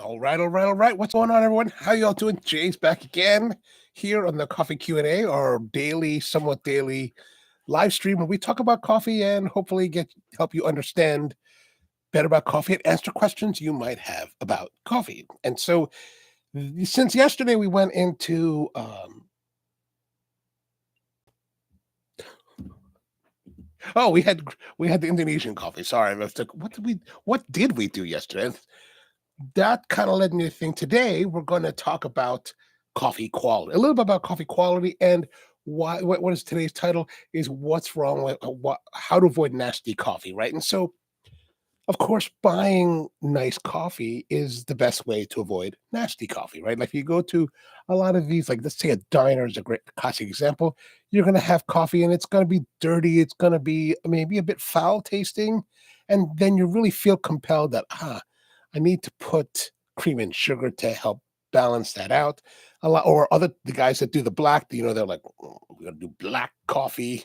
All right. What's going on, everyone? How y'all doing? Jay's back again here on the Coffee Q&A, our daily, somewhat daily live stream where we talk about coffee and hopefully help you understand better about coffee and answer questions you might have about coffee. And so, since yesterday we went into oh, we had the Indonesian coffee. Sorry, what did we do yesterday? That kind of led me to think today we're going to talk about coffee quality, a little bit about coffee quality and why. What is today's title? Is what's wrong with how to avoid nasty coffee, right? And so, of course, buying nice coffee is the best way to avoid nasty coffee, right? Like you go to a lot of these, like let's say a diner is a great classic example. You're going to have coffee and it's going to be dirty. It's going to be maybe a bit foul tasting, and then you really feel compelled that I need to put cream and sugar to help balance that out. A lot, or the guys that do the black, they're like, "Oh, we're gonna do black coffee."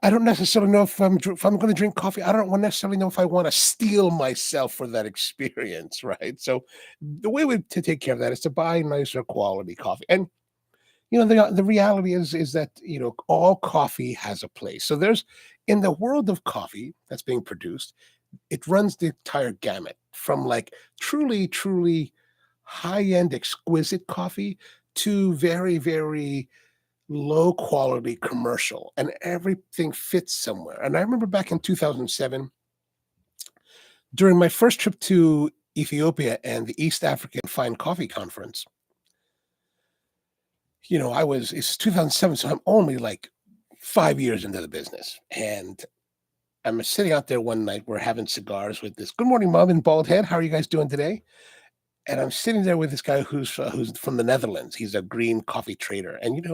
I don't necessarily know if I'm going to drink coffee. I don't necessarily know if I want to steel myself for that experience, right? So the way to take care of that is to buy nicer quality coffee. And the reality is that all coffee has a place. So there's in the world of coffee that's being produced, it runs the entire gamut from like truly, truly high-end, exquisite coffee to very, very low quality commercial, and everything fits somewhere. And I remember back in 2007, during my first trip to Ethiopia and the East African Fine Coffee Conference, it's 2007, so I'm only like 5 years into the business. And I'm sitting out there one night, we're having cigars with this good morning, Mom and Bald Head. How are you guys doing today? And I'm sitting there with this guy who's from the Netherlands. He's a green coffee trader. And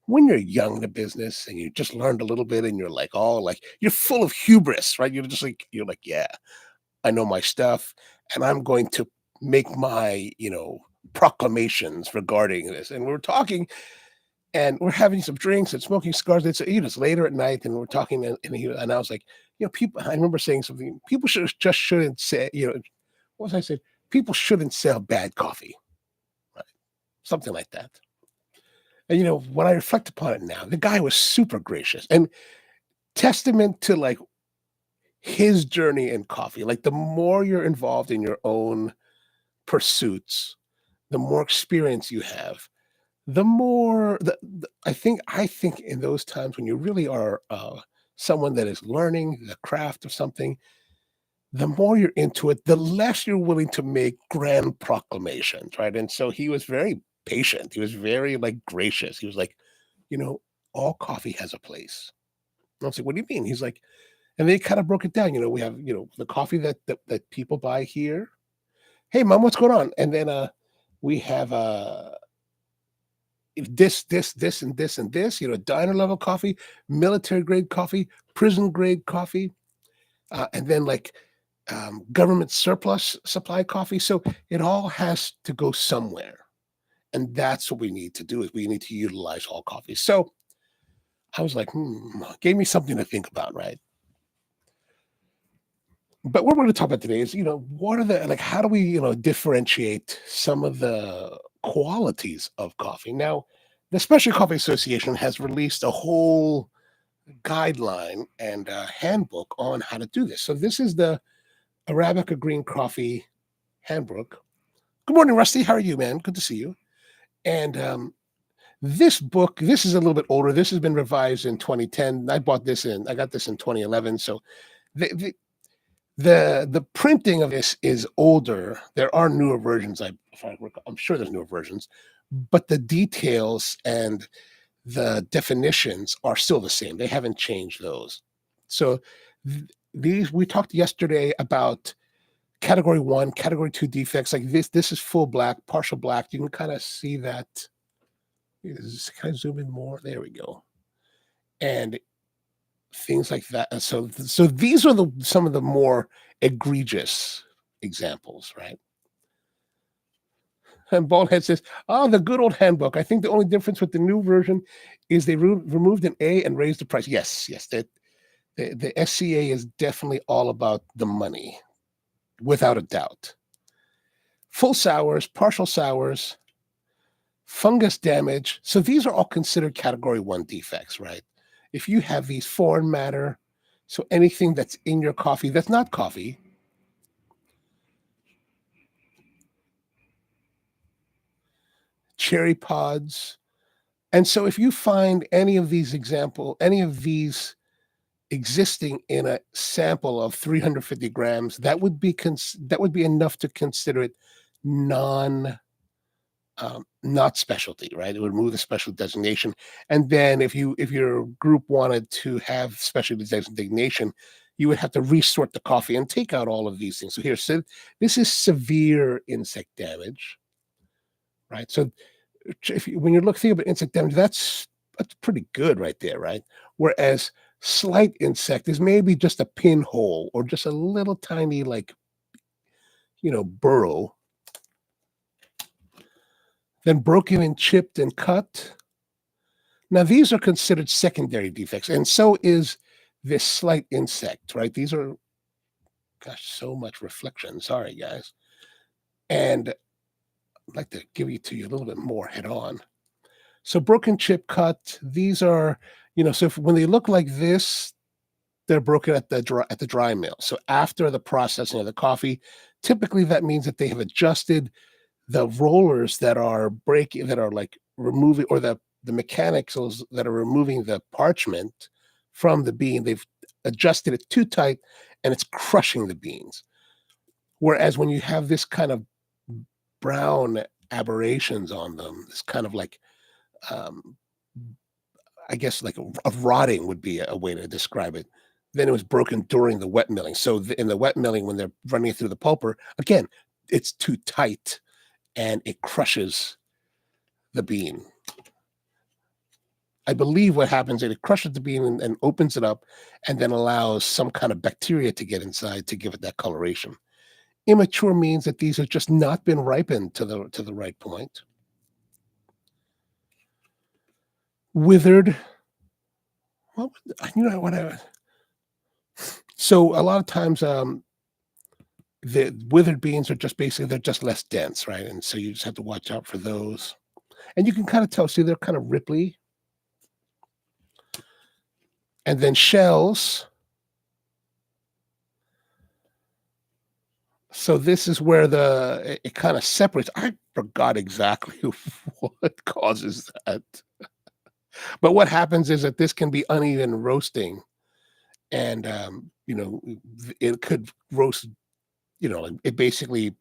when you're young in the business and you just learned a little bit and you're like, oh, like you're full of hubris, right? You're like, yeah, I know my stuff and I'm going to make my, proclamations regarding this. And we're talking and we're having some drinks and smoking cigars. It's later at night and we're talking and I was like, people, I remember saying something, people shouldn't say, what was I saying? People shouldn't sell bad coffee, right? Something like that. And when I reflect upon it now, the guy was super gracious and testament to like his journey in coffee. Like the more you're involved in your own pursuits, the more experience you have, the more I think in those times when you really are someone that is learning the craft of something, the more you're into it, the less you're willing to make grand proclamations, right? And so he was very patient. He was very like gracious. He was like, you know, all coffee has a place. And I was like, what do you mean? He's like, and they kind of broke it down. We have, the coffee that people buy here. Hey, mom, what's going on? And then we have this, and this, and this, diner level coffee, military grade coffee, prison grade coffee, and then like government surplus supply coffee. So it all has to go somewhere. And that's what we need to do is we need to utilize all coffee. So I was like, gave me something to think about, right? But what we're going to talk about today is, what are how do we, differentiate some of the qualities of coffee? Now, the Specialty Coffee Association has released a whole guideline and a handbook on how to do this. So this is the Arabica Green Coffee Handbook. Good morning, Rusty. How are you, man? Good to see you. And this book, this is a little bit older. This has been revised in 2010. I got this in 2011. So the printing of this is older. There are newer versions. I'm sure there's newer versions, but the details and the definitions are still the same. They haven't changed those. So these we talked yesterday about category 1, category 2 defects. Like this is full black, partial black. You can kind of see that. Can I zoom in more? There we go. And things like that. So these are some of the more egregious examples, right? And Baldhead says, "Oh, the good old handbook. I think the only difference with the new version is they removed an A and raised the price." Yes, that the SCA is definitely all about the money, without a doubt. full sours, partial sours, fungus damage. So these are all considered category 1 defects, right? If you have these foreign matter, so anything that's in your coffee that's not coffee, cherry pods. And so if you find any of these existing in a sample of 350 grams, that would be enough to consider it non not specialty, right? It would remove the special designation. And then if your group wanted to have special designation, you would have to resort the coffee and take out all of these things. So here, so this is severe insect damage, right? So when you're looking at insect damage, that's pretty good right there, right? Whereas slight insect is maybe just a pinhole or just a little tiny like burrow. Then broken and chipped and cut. Now these are considered secondary defects, and so is this slight insect, right? These are, gosh, so much reflection. Sorry, guys. And I'd like to give it to you a little bit more head on. So broken chip cut, these are, so when they look like this, they're broken at the dry mill. So after the processing of the coffee, typically that means that they have adjusted the rollers that are breaking, that are like removing, or the mechanics that are removing the parchment from the bean. They've adjusted it too tight and it's crushing the beans. Whereas when you have this kind of brown aberrations on them, this kind of like, I guess like a rotting would be a way to describe it. Then it was broken during the wet milling. So in the wet milling, when they're running it through the pulper, again, it's too tight and it crushes the bean. I believe what happens is it crushes the bean and opens it up and then allows some kind of bacteria to get inside to give it that coloration. Immature means that these have just not been ripened to the right point. Withered. Well, so a lot of times the withered beans are just basically, they're just less dense, right? And so you just have to watch out for those. And you can kind of tell, see, they're kind of ripply. And then shells. So this is where it kind of separates. I forgot exactly what causes that. But what happens is that this can be uneven roasting, and it could roast. It basically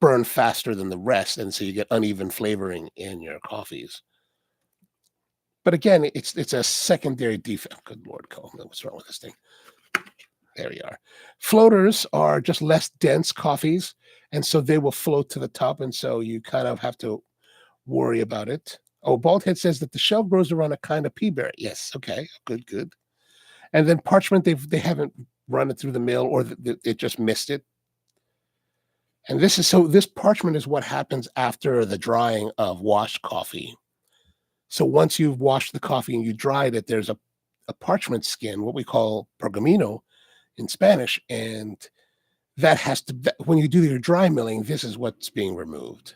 burn faster than the rest, and so you get uneven flavoring in your coffees. But again, it's a secondary defect. Good Lord, Coleman, what's wrong with this thing? There you are. Floaters are just less dense coffees, and so they will float to the top, and so you kind of have to worry about it. Oh, Baldhead says that the shell grows around a kind of pea berry. Yes, okay, good. And then parchment, they haven't run it through the mill, or it just missed it. And this parchment is what happens after the drying of washed coffee. So once you've washed the coffee and you dried it, there's a parchment skin, what we call pergamino in Spanish, and when you do your dry milling, this is what's being removed.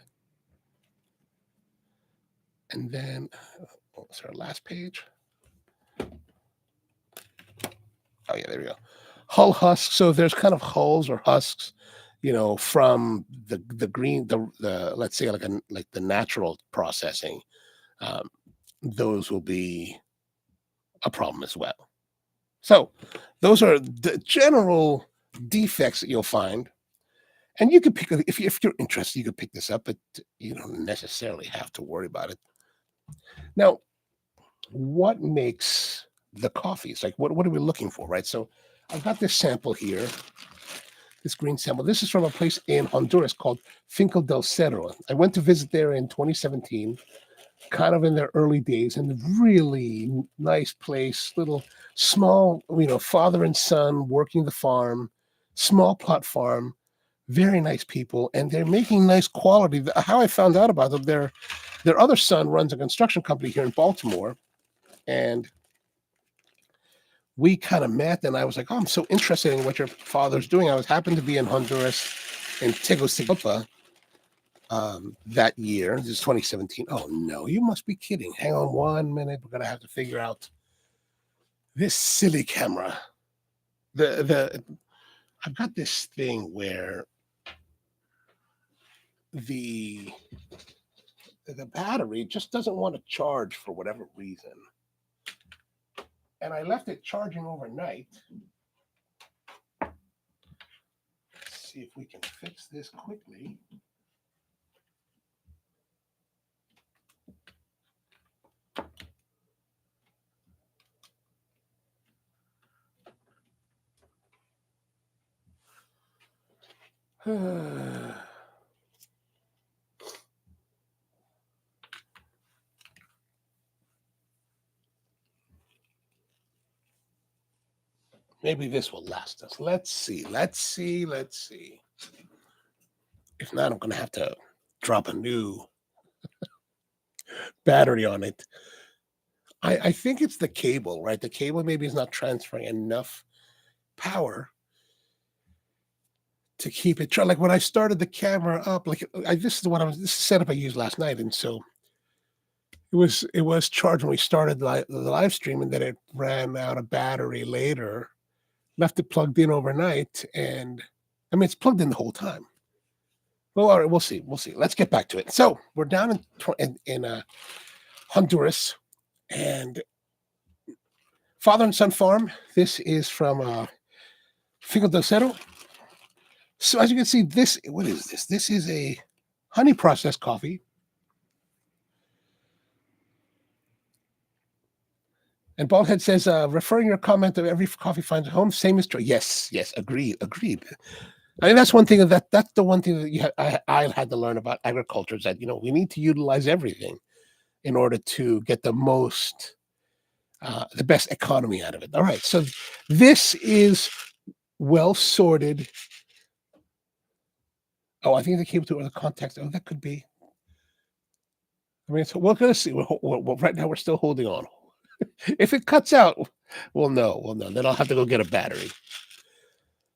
And then, what's our last page? Oh yeah, there we go. Hull husks. So there's kind of hulls or husks, from the green, the let's say like the natural processing. Those will be a problem as well. So those are the general defects that you'll find. And you could pick, if you're interested, you could pick this up, but you don't necessarily have to worry about it. Now, what makes the coffees? Like, what are we looking for, right? So I've got this sample here, this green sample. This is from a place in Honduras called Finca del Cerro. I went to visit there in 2017, kind of in their early days, and really nice place, little small, father and son working the farm, small plot farm, very nice people, and they're making nice quality. How I found out about them, their other son runs a construction company here in Baltimore, and we kind of met, and I was like, oh, I'm so interested in what your father's doing. I happened to be in Honduras, in Tegucigalpa, that year. This is 2017. Oh no, you must be kidding. Hang on 1 minute. We're gonna have to figure out this silly camera. The I've got this thing where the the battery just doesn't want to charge for whatever reason. And I left it charging overnight. Let's see if we can fix this quickly. Maybe this will last us. Let's see. If not, I'm going to have to drop a new battery on it. I think it's the cable, right? The cable maybe is not transferring enough power to keep it. Like when I started the camera up, like this is setup I used last night, and so it was charged when we started the live stream, and then it ran out of battery later. Left it plugged in overnight, and I mean it's plugged in the whole time. Well, all right, we'll see. Let's get back to it. So we're down in Honduras, and father and son farm. This is from Figo del Cerro. So as you can see, what is this? This is a honey processed coffee. And Baldhead says, referring your comment of every coffee finds a home, same is true. Yes, agreed. I mean, that's one thing that's the one thing that I had to learn about agriculture is that, we need to utilize everything in order to get the best economy out of it. All right. So this is well sorted. Oh, I think they came to the context. Oh, that could be. I mean, so we're going to see. Right now, we're still holding on. If it cuts out, we'll know. Then I'll have to go get a battery.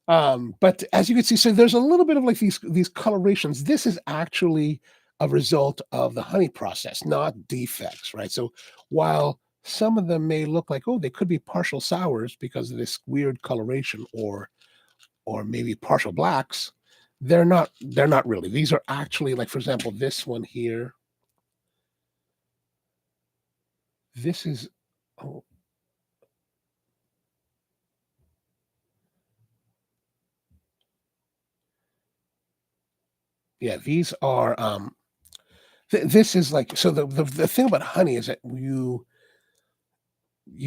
But as you can see, so there's a little bit of like these colorations. This is actually a result of the honey process, not defects, right? So while some of them may look like, oh, they could be partial sours because of this weird coloration, or maybe partial blacks, they're not really. These are actually, like, for example, this one here. This is, oh, yeah, these are this is like, so the thing about honey is that you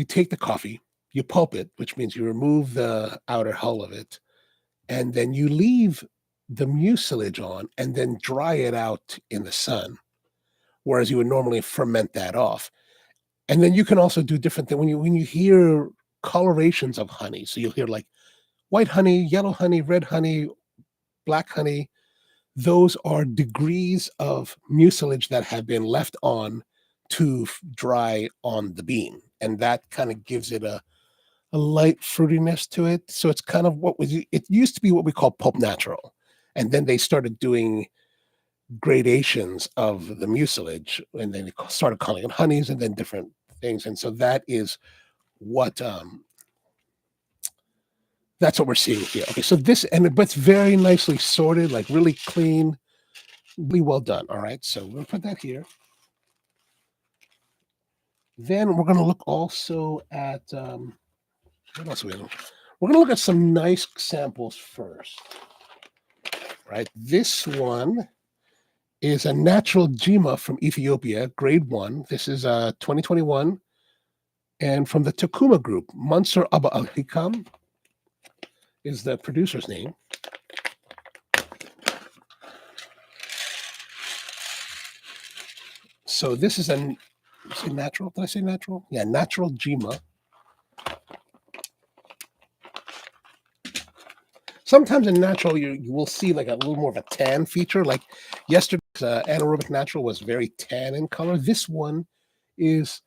take the coffee, you pulp it, which means you remove the outer hull of it, and then you leave the mucilage on and then dry it out in the sun, whereas you would normally ferment that off. And then you can also do different things when you hear colorations of honey. So you'll hear like white honey, yellow honey, red honey, black honey. Those are degrees of mucilage that have been left on to dry on the bean, and that kind of gives it a light fruitiness to it. So it's kind of it used to be what we call pulp natural, and then they started doing gradations of the mucilage, and then they started calling it honeys, and then different things. And so that is what that's what we're seeing here. Okay, so but it's very nicely sorted, like really clean, really well done. All right, so we'll put that here. Then we're going to look also at what else we have? We're going to look at some nice samples first. Right, this one is a natural Jima from Ethiopia, grade 1. This is 2021, and from the Takuma Group. Mansur Abba Al Hikam is the producer's name. So this is natural. Did I say natural? Yeah, natural Jima. Sometimes in natural, you will see like a little more of a tan feature. Like yesterday's anaerobic natural was very tan in color. This one is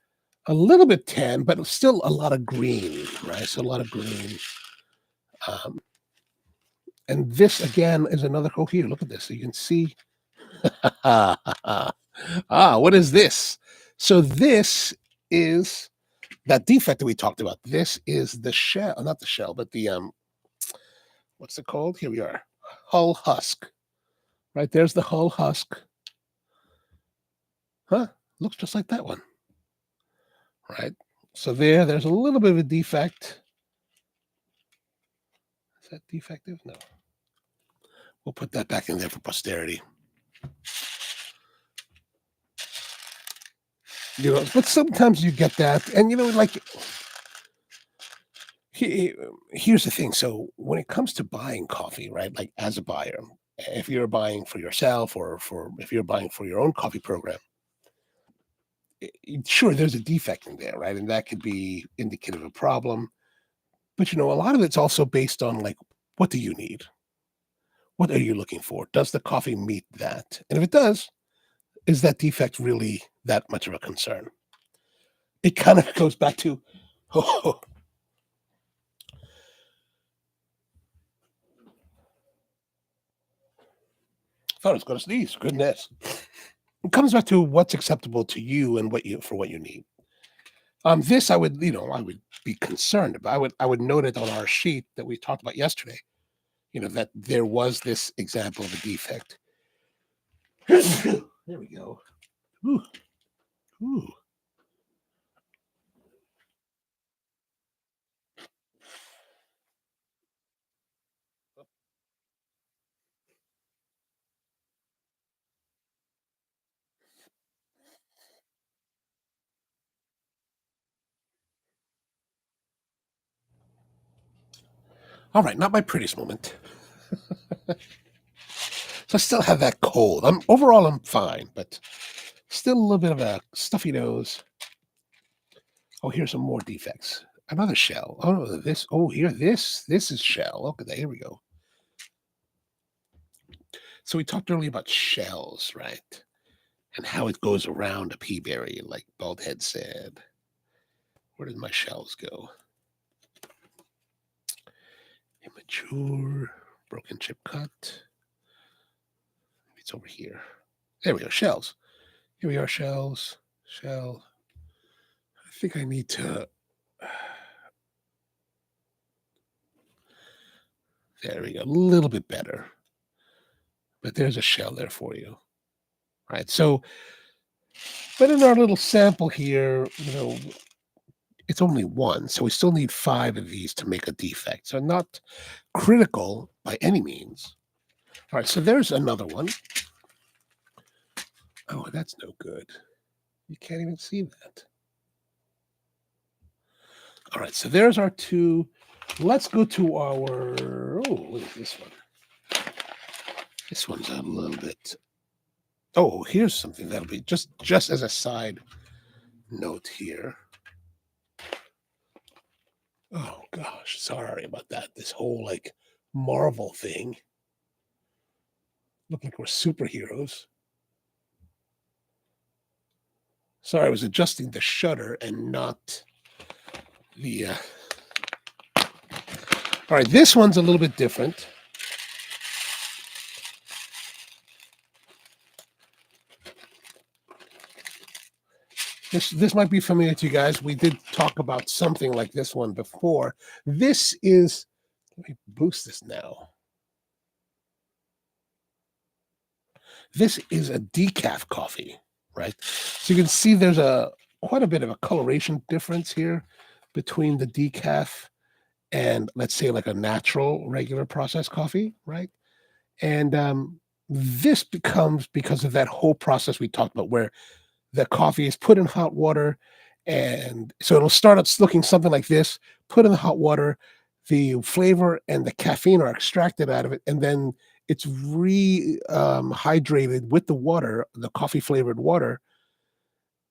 a little bit tan, but still a lot of green, right? So a lot of green. And this again is another. Oh, here, look at this. So you can see What is this? So this is that defect that we talked about. This is the shell, not the shell, but the what's it called? Here we are. Hull husk. Right there's the hull husk. Huh? Looks just like that one. Right. So there's a little bit of a defect. Is that defective? No. We'll put that back in there for posterity. But sometimes you get that, and like here's the thing. So when it comes to buying coffee, right? Like as a buyer, if you're buying for yourself or for if you're buying for your own coffee program, sure, there's a defect in there, right? And that could be indicative of a problem. But a lot of it's also based on like, what do you need? What are you looking for? Does the coffee meet that? And if it does, is that defect really that much of a concern? It kind of goes back to, oh, thought I was going to sneeze. Goodness. It comes back to what's acceptable to you and what you need. This I would be concerned about. I would note it on our sheet that we talked about yesterday. That there was this example of a defect. There we go. Ooh, ooh. All right, not my prettiest moment. So I still have that cold. I'm fine, but still a little bit of a stuffy nose. Oh, here's some more defects. Another shell. Oh no, this. Oh, here, this is shell. Okay, here we go. So we talked earlier about shells, right? And how it goes around a pea berry, like Baldhead said. Where did my shells go? Immature, broken chip cut. It's over here. There we go. Shells. Here we are. Shells. Shell. I think I need to. There we go. A little bit better. But there's a shell there for you. All right. So, but in our little sample here, it's only one. So we still need 5 of these to make a defect. So not critical by any means. All right. So there's another one. Oh, that's no good. You can't even see that. All right. So there's our 2. Let's go to our. Oh, look at this one. This one's a little bit. Oh, here's something that'll be just as a side note here. Oh gosh, sorry about that. This whole like Marvel thing. Look like we're superheroes. Sorry, I was adjusting the shutter and not the. All right, this one's a little bit different. This might be familiar to you guys. We did talk about something like this one before. This is. Let me boost this now. This is a decaf coffee, right? So you can see there's quite a bit of a coloration difference here between the decaf and let's say like a natural regular processed coffee, right? And this becomes because of that whole process we talked about where the coffee is put in hot water, and so it'll start out looking something like this, put in the hot water, the flavor and the caffeine are extracted out of it, and then it's hydrated with the water, the coffee flavored water,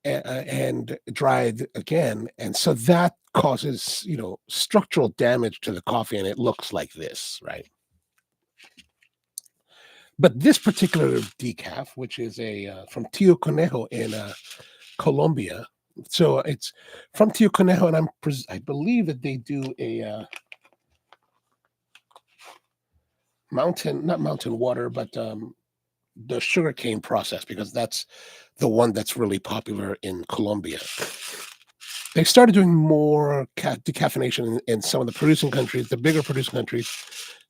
and dried again. And so that causes, structural damage to the coffee, and it looks like this, right? But this particular decaf, which is a from Tio Conejo in Colombia. So it's from Tio Conejo, and I believe that they do a not mountain water, but the sugarcane process because that's the one that's really popular in Colombia. They started doing more decaffeination in some of the producing countries, the bigger producing countries,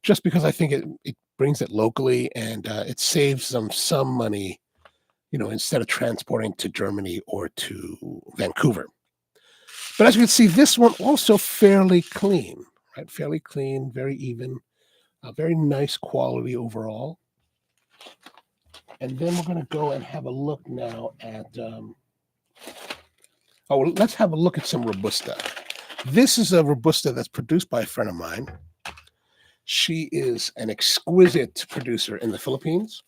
just because I think it brings it locally and it saves them some money, instead of transporting to Germany or to Vancouver. But as you can see, this one also fairly clean, right? Fairly clean, very even, very nice quality overall. And then we're going to go and have a look now at. Let's have a look at some Robusta. This is a Robusta that's produced by a friend of mine. She is an exquisite producer in the Philippines.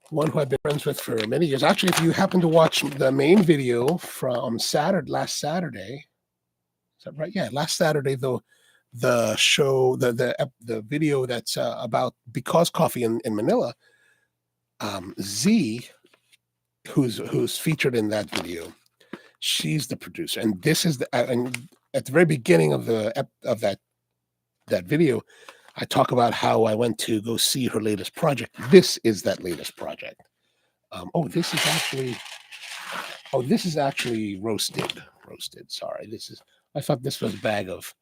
One who I've been friends with for many years. Actually, if you happen to watch the main video from last Saturday, is that right? Yeah, last Saturday, though, the show, the video that's about Because Coffee in Manila, Z, who's featured in that video, she's the producer, and this is and at the very beginning of that video, I talk about how I went to go see her latest project. This is that latest project. This is actually roasted. Roasted. Sorry, I thought this was a bag of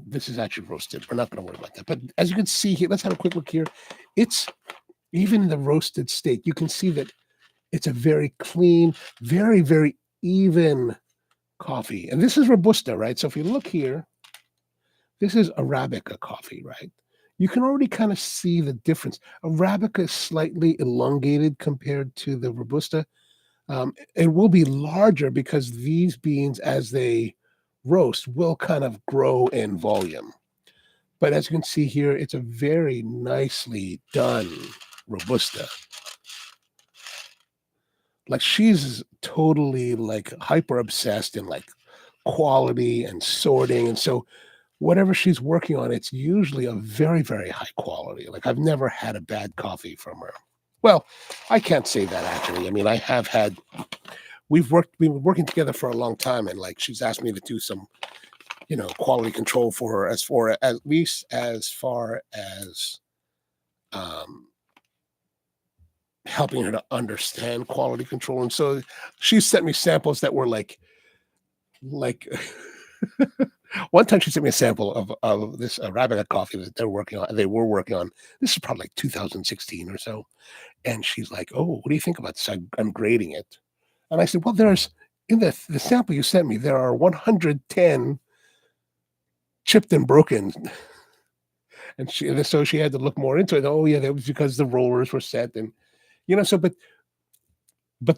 this is actually roasted. We're not going to worry about that. But as you can see here, let's have a quick look here. It's even the roasted state. You can see that it's a very clean, very, very even coffee. And this is Robusta, right? So if you look here, this is Arabica coffee, right? You can already kind of see the difference. Arabica is slightly elongated compared to the Robusta. It will be larger because these beans, as they roast, will kind of grow in volume. But as you can see here, it's a very nicely done Robusta. Like she's totally like hyper obsessed in like quality and sorting. And so whatever she's working on, it's usually a very, very high quality. Like I've never had a bad coffee from her. Well, I can't say that actually. I mean, I have had we've been working together for a long time, and like she's asked me to do some, quality control for her at least as far as um helping her to understand quality control. And so she sent me samples that were like one time she sent me a sample of this Arabica coffee that they were working on. This is probably like 2016 or so. And she's like, "Oh, what do you think about this? I'm grading it." And I said, "Well, there's in the sample you sent me, there are 110 chipped and broken." And so she had to look more into it. Oh yeah, that was because the rollers were set, and so but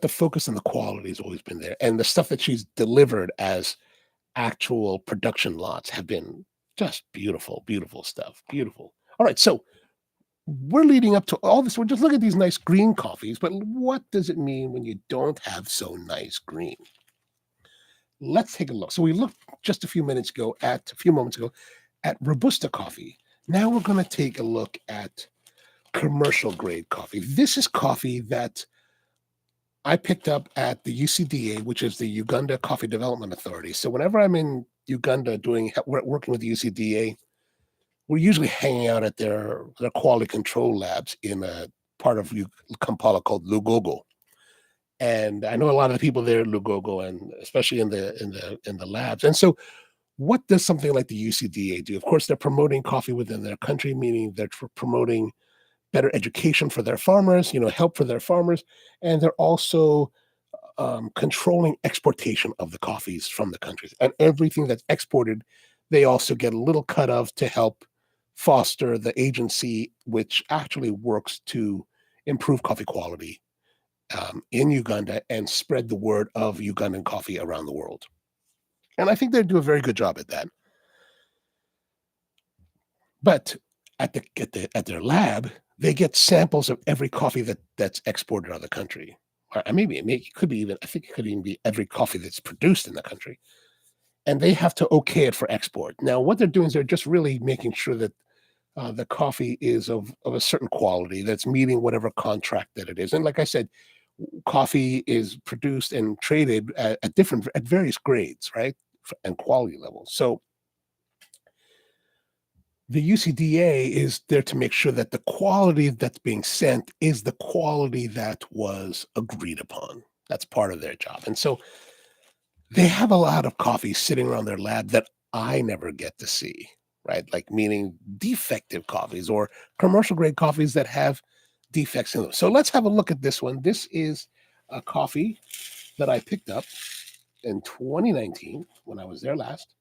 the focus on the quality has always been there, and the stuff that she's delivered as actual production lots have been just beautiful, beautiful stuff. Beautiful. All right, so we're leading up to all this. We're just looking at these nice green coffees, but what does it mean when you don't have so nice green? Let's take a look. So we looked just a few moments ago at Robusta coffee. Now we're going to take a look at commercial grade coffee. This is coffee that I picked up at the UCDA, which is the Uganda Coffee Development Authority. So whenever I'm in Uganda working with the UCDA, we're usually hanging out at their quality control labs in a part of Kampala called Lugogo. And I know a lot of the people there at Lugogo, and especially in the labs. And so, what does something like the UCDA do? Of course, they're promoting coffee within their country, meaning they're promoting better education for their farmers, help for their farmers, and they're also controlling exportation of the coffees from the countries. And everything that's exported, they also get a little cut of to help foster the agency, which actually works to improve coffee quality in Uganda and spread the word of Ugandan coffee around the world. And I think they do a very good job at that. But at their lab, they get samples of every coffee that's exported out of the country. Or maybe it could be even. I think it could even be every coffee that's produced in the country, and they have to okay it for export. Now, what they're doing is they're just really making sure that the coffee is of a certain quality that's meeting whatever contract that it is. And like I said, coffee is produced and traded at various grades, right, and quality levels. So The UCDA is there to make sure that the quality that's being sent is the quality that was agreed upon. That's part of their job. And so they have a lot of coffee sitting around their lab that I never get to see, right? Like meaning defective coffees or commercial grade coffees that have defects in them. So let's have a look at this one. This is a coffee that I picked up in 2019 when I was there last.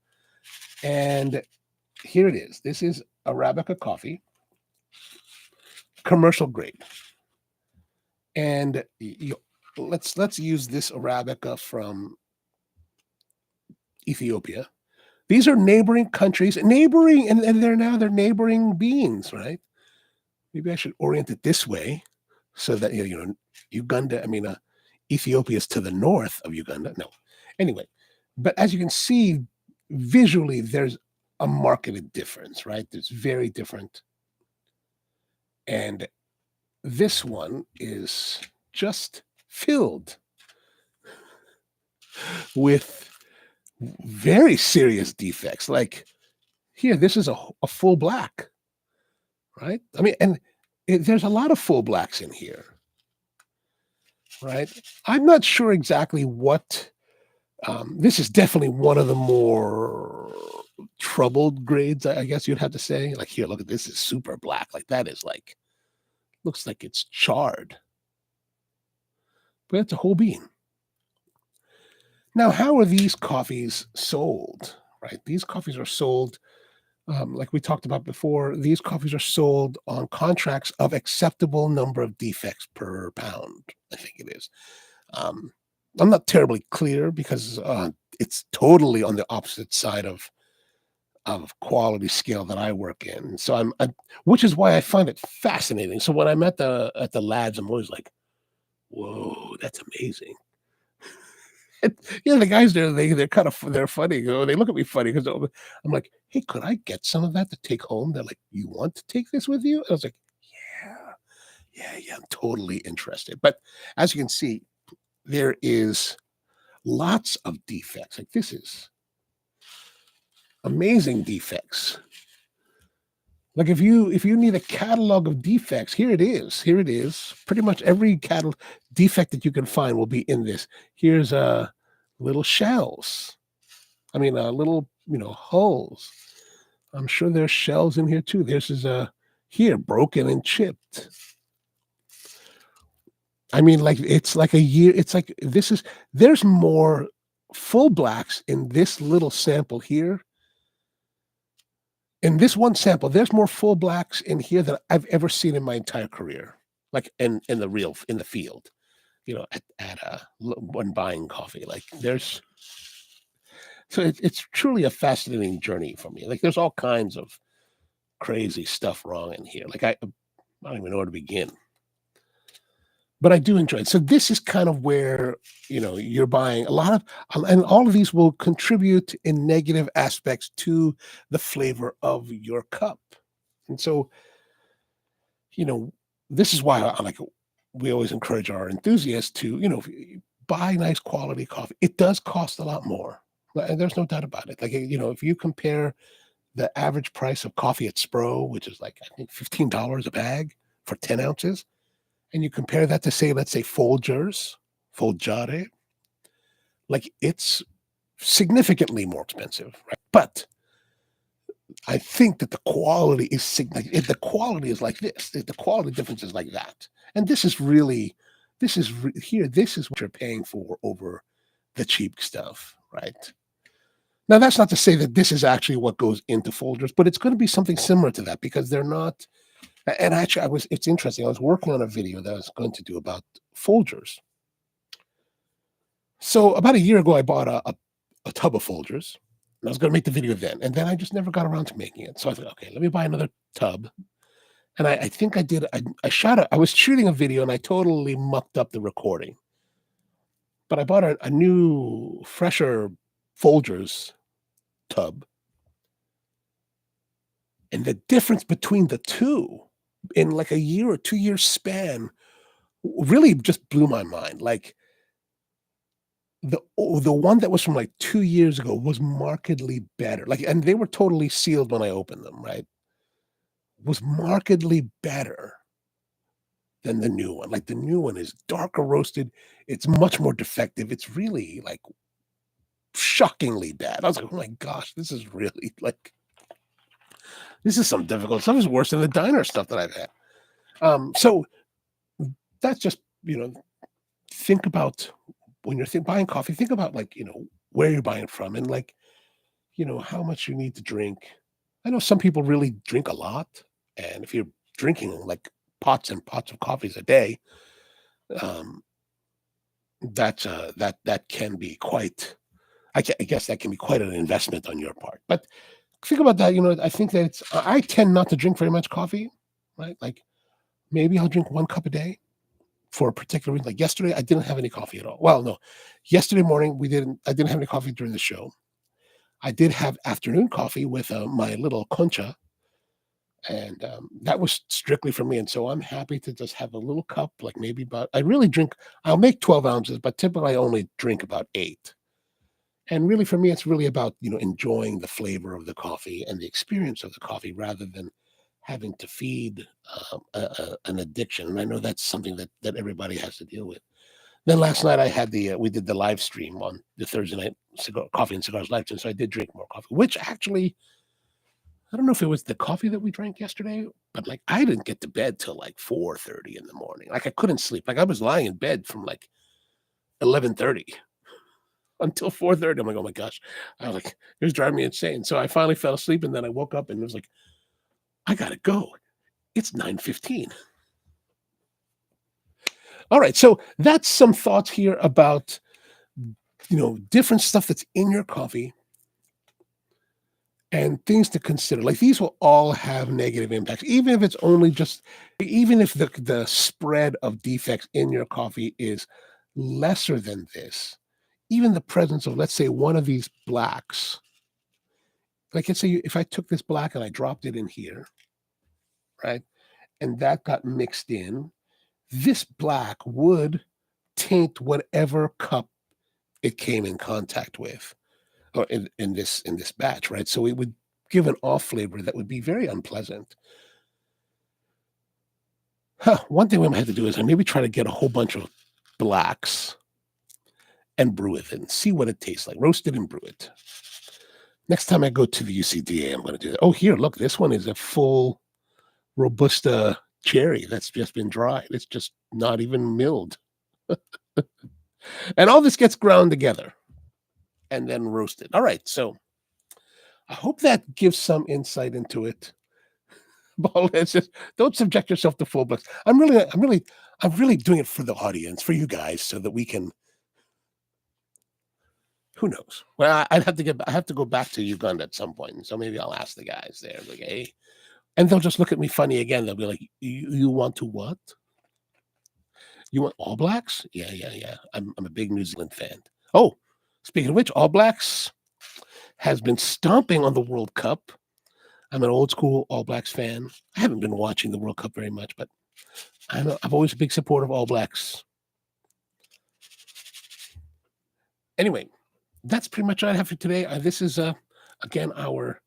And here it is. This is Arabica coffee, commercial grade. And let's use this Arabica from Ethiopia. These are neighboring countries, neighboring, and they're neighboring beings, right? Maybe I should orient it this way so that Uganda. I mean, Ethiopia is to the north of Uganda. No, anyway, but as you can see, visually, there's a marked difference, right? There's very different, and this one is just filled with very serious defects. Like here, this is a full black, right? I mean, and there's a lot of full blacks in here, right? I'm not sure exactly what. This is definitely one of the more troubled grades, I guess you'd have to say. Like here, look at this is super black. Like that is like looks like it's charred, but it's a whole bean. Now, how are these coffees sold? Right, these coffees are sold like we talked about before. These coffees are sold on contracts of acceptable number of defects per pound. I think it is. Um, I'm not terribly clear because it's totally on the opposite side of quality scale that I work in. So which is why I find it fascinating. So when I'm at the labs, I'm always like, "Whoa, that's amazing." And, the guys there, they're kind of they're funny. They look at me funny because I'm like, "Hey, could I get some of that to take home?" They're like, "You want to take this with you?" I was like, "Yeah, yeah, I'm totally interested." But as you can see, there is lots of defects. Like this is amazing defects. Like if you need a catalog of defects, here it is. Here it is. Pretty much every defect that you can find will be in this. Here's little shells. I mean, little holes. I'm sure there's shells in here too. This is here broken and chipped. I mean, like it's like a year. It's like there's more full blacks in this little sample here. In this one sample, there's more full blacks in here than I've ever seen in my entire career. Like in the field, when buying coffee. Like it's truly a fascinating journey for me. Like there's all kinds of crazy stuff wrong in here. Like I don't even know where to begin. But I do enjoy it. So this is kind of where, you're buying a lot and all of these will contribute in negative aspects to the flavor of your cup. And so, you know, this is why we always encourage our enthusiasts to, buy nice quality coffee. It does cost a lot more. And there's no doubt about it. Like, if you compare the average price of coffee at Spro, which is like, I think $15 a bag for 10 ounces, and you compare that to say, let's say Folgare, like it's significantly more expensive, right? But I think that the quality is the quality is like this. The quality difference is like that. And this is what you're paying for over the cheap stuff, right? Now that's not to say that this is actually what goes into Folgers, but it's going to be something similar to that because they're not. And actually, it's interesting. I was working on a video that I was going to do about Folgers. So about a year ago, I bought a tub of Folgers. And I was going to make the video then, and then I just never got around to making it. So I thought, okay, let me buy another tub. And I think I did. I shot it. I was shooting a video, and I totally mucked up the recording. But I bought a new, fresher Folgers tub, and the difference between the two in like a year or 2 year span really just blew my mind. Like the one that was from like 2 years ago was markedly better. Like, and they were totally sealed when I opened them, right? was markedly better than the new one. Like, the new one is darker roasted. It's much more defective. It's really, like, shockingly bad. I was like, "Oh my gosh, this is really, like this is some difficult stuff. Is worse than the diner stuff that I've had." So that's just, think about when you're buying coffee, think about, like, where you're buying from and, like, how much you need to drink. I know some people really drink a lot, and if you're drinking, like, pots and pots of coffees a day, um, that can be quite I guess that can be quite an investment on your part. But think about that, I think that I tend not to drink very much coffee, right? Like, maybe I'll drink 1 cup a day for a particular reason. Like, yesterday, I didn't have any coffee at all. Well, no. Yesterday morning, I didn't have any coffee during the show. I did have afternoon coffee with, my little concha, and, that was strictly for me, and so I'm happy to just have a little cup, like, maybe about I'll make 12 ounces, but typically I only drink about 8. And really, for me, it's really about, enjoying the flavor of the coffee and the experience of the coffee rather than having to feed, an addiction, and I know that's something that everybody has to deal with. Then last night I had we did the live stream on the Thursday night cigar coffee and cigars live stream, so I did drink more coffee, which actually I don't know if it was the coffee that we drank yesterday, but, like, I didn't get to bed till, like, 4:30 in the morning. Like, I couldn't sleep. Like, I was lying in bed from, like, 11:30 until 4:30. I'm like, "Oh my gosh." I was like, it was driving me insane. So I finally fell asleep, and then I woke up and it was like, "I gotta go. It's 9:15." All right, so that's some thoughts here about, different stuff that's in your coffee and things to consider. Like, these will all have negative impacts, even if it's only just even if the spread of defects in your coffee is lesser than this. Even the presence of, let's say, one of these blacks, like, let's say if I took this black and I dropped it in here, right, and that got mixed in, this black would taint whatever cup it came in contact with, or in this batch, right? So it would give an off flavor that would be very unpleasant. One thing we might have to do is maybe try to get a whole bunch of blacks and brew it and see what it tastes like. Roast it and brew it. Next time I go to the UCDA, I'm going to do that. Oh, here, look, this one is a full Robusta cherry that's just been dried. It's just not even milled. And all this gets ground together and then roasted. All right, so I hope that gives some insight into it. Well, it's just don't subject yourself to full books. I'm really doing it for the audience, for you guys, so that we can. Who knows? Well, I have to go back to Uganda at some point, and so maybe I'll ask the guys there, like, hey, and they'll just look at me funny again. They'll be like, "You want to what? You want All Blacks? Yeah, yeah, yeah. I'm a big New Zealand fan. Oh, speaking of which, All Blacks has been stomping on the World Cup. I'm an old school All Blacks fan. I haven't been watching the World Cup very much, but I'm always a big supporter of All Blacks. Anyway, that's pretty much all I have for today. This is again our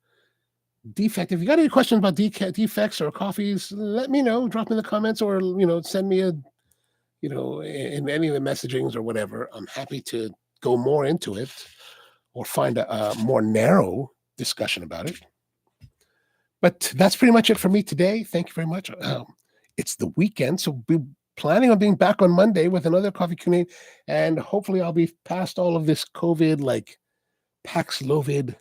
defect. If you got any questions about defects or coffees, let me know. Drop in the comments, or send me in any of the messagings or whatever. I'm happy to go more into it or find a more narrow discussion about it. But that's pretty much it for me today. Thank you very much. It's the weekend, so we're planning on being back on Monday with another Coffee Cunane, and hopefully I'll be past all of this COVID, like Paxlovid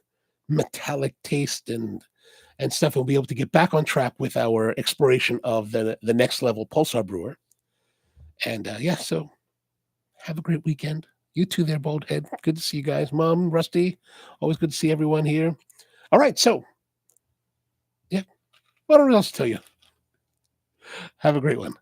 metallic taste and stuff. We'll be able to get back on track with our exploration of the next level Pulsar brewer. And yeah, so have a great weekend. You too there, Boldhead. Good to see you guys. Mom, Rusty, always good to see everyone here. All right, so yeah, what else to tell you? Have a great one.